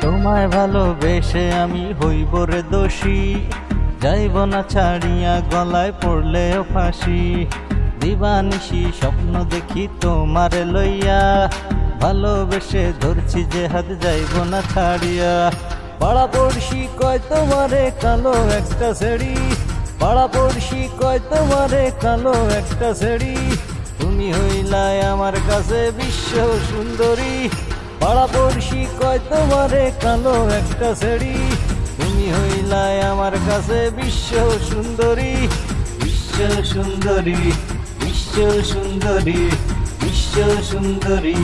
তোমায় ভালোবেসে আমি হইব রে দোষী, যাইব না ছাড়িয়া গলায় পড়লেও ফাঁসি। দিবানিশি স্বপ্ন দেখি তোমারে লইয়া, ভালোবেসে ধরছি যে হাত যাইব না ছাড়িয়া। পাড়া পড়শি কয় তোমারে কালো একটা ছেড়ি, পাড়া পড়শি কয় তোমারে কালো একটা ছেড়ি। তুমি হইলাই আমার কাছে বিশ্ব সুন্দরী, পাড়া পড়শি কয় তোমারে কালো একটা ছেড়ি। তুমি হইলাই আমার কাছে বিশ্ব সুন্দরী, বিশ্ব সুন্দরী, বিশ্ব সুন্দরী, বিশ্ব সুন্দরী।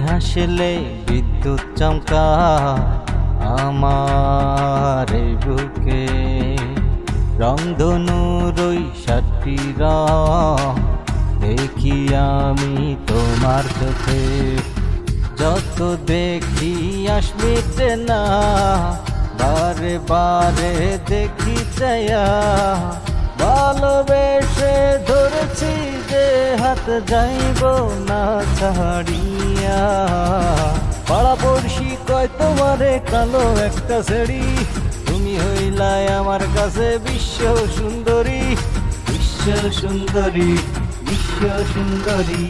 হাসলে বিদ্যুৎ চমকা আমার বুকে, রংধনুর ওই সাতটি রং দেখি আমি তোমার চোখে। যত দেখি আস মিটে না, বারে বারে দেখি চায়া। ভালোবেসে ধরেছি যে হাত যাইব না ছাড়িয়া। পাড়া পড়শি কয় তোমারে কালো একটা ছেড়ি, তুমি হইলাই আমার কাছে বিশ্ব সুন্দরী, বিশ্ব সুন্দরী, বিশ্ব সুন্দরী।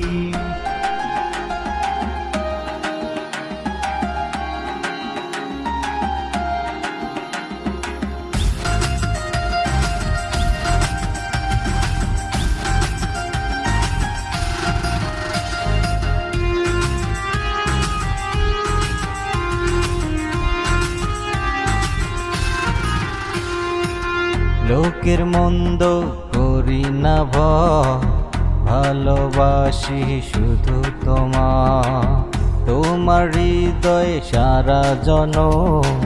লোকের মন্দ করি না ভয়, ভালোবাসি শুধু তোমার হৃদয়ে সারা জনম।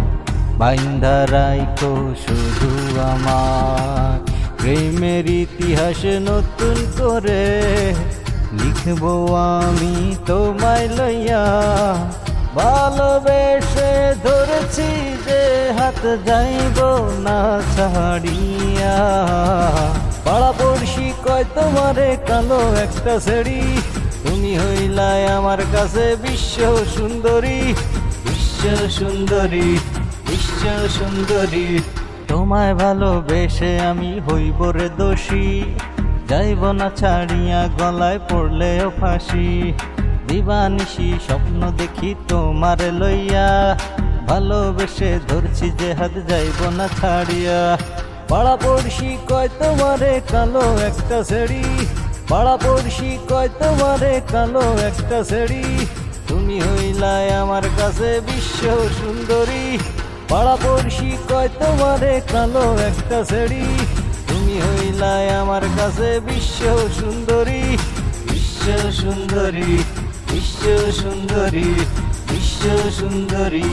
বাইন্ধা রাইখো শুধু আমার, প্রেমের ইতিহাস নতুন করে লিখবো আমি তোমায় লইয়া। ভালোবেসে ধরেছি যে হাত যাইব না ছাড়িয়া। পাড়া পড়শি কয় তোমারে কালো একটা ছেড়ি, তুমি হইলাই আমার কাছে বিশ্ব সুন্দরী, বিশ্ব সুন্দরী, বিশ্ব সুন্দরী। তোমায় ভালোবেসে আমি হইব রে দোষী, যাইব না ছাড়িয়া গলায় পড়লেও ফাঁসি। দিবানিশি স্বপ্ন দেখি তোমারে লইয়া, ভালোবেসে ধরছি যে হাত যাইব না ছাড়িয়া। পাড়া পড়শি কয় তোমারে কালো একটা ছেড়ি, পাড়া পড়শি কয় তোমারে কালো একটা ছেড়ি। তুমি হইলাই আমার কাছে বিশ্ব সুন্দরী, পাড়া পড়শি কয় তোমারে কালো একটা ছেড়ি। তুমি হইলাই আমার কাছে বিশ্ব সুন্দরী, বিশ্ব সুন্দরী, বিশ্ব সুন্দরী, বিশ্ব সুন্দরী।